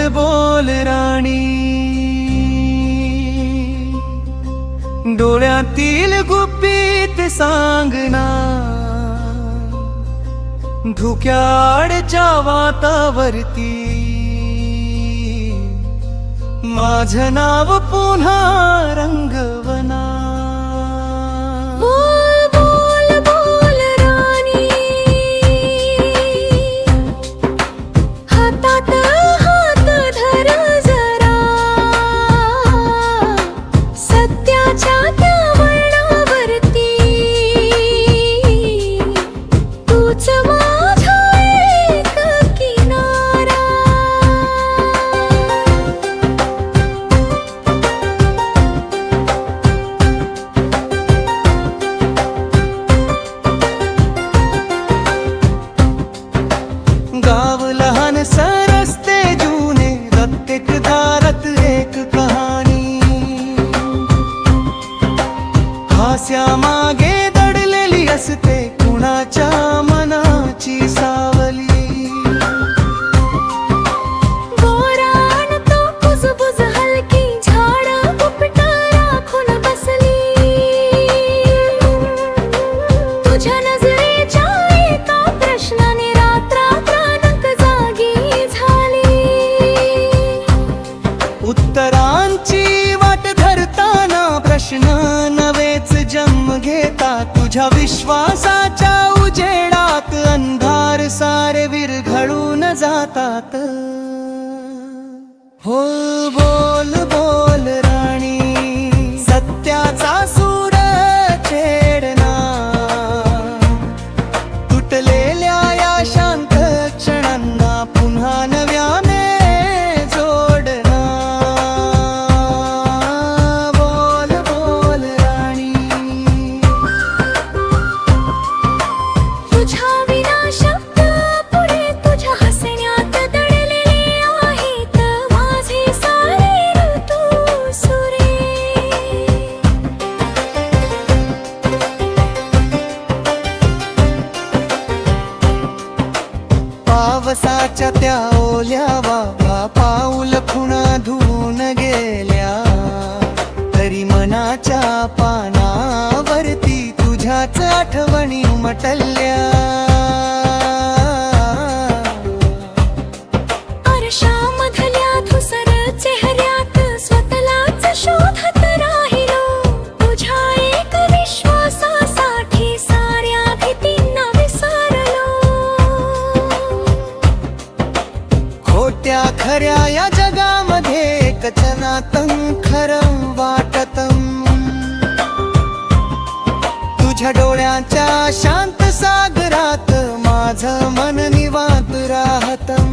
बोल राणी, डोळ्यातील गुपित सांगना, धुक्याडच्या वातावरती माझं नाव पुन्हा रंगवना। गाव लहान रस्ते जुने, प्रत्येक दारात एक कहाणी, हास्यामागे दडलेली असते कुणाच्या मनाची सावली। गोराण तो कुजबुज हलकी, झाडं पोपटा राखून बसली, तुझ्या नजरेच्या एका प्रश्नाने उत्तरांची वाट धरताना प्रश्न नवेच जन्म घेता, तुझ्या विश्वासाच्या उजेडात अंधार सारे विरघळून जातात। हो बोल बोल राणी, सत्याचा सूर छेडना, तुटलेल्या या शांत क्षणांना पुन्हा नव्याने पावसाच्या त्या ओल्या वाफा पाऊल खुणा धुवून गेल्या, तरी मनाच्या पानावरती तुझ्याच आठवणी उमटल्या। आरशामधल्या धुसर चेहऱ्यात स्वतःलाच शोधत राहिलो, तुझ्या एक विश्वासासाठी साऱ्या भीतींना विसरलो। खोट्या खऱ्या या जगामध्ये एकच नातं खरं वाटतं, तुझ्या डोळ्याच्या शांत सागरात माझं मन निवांत राहतं।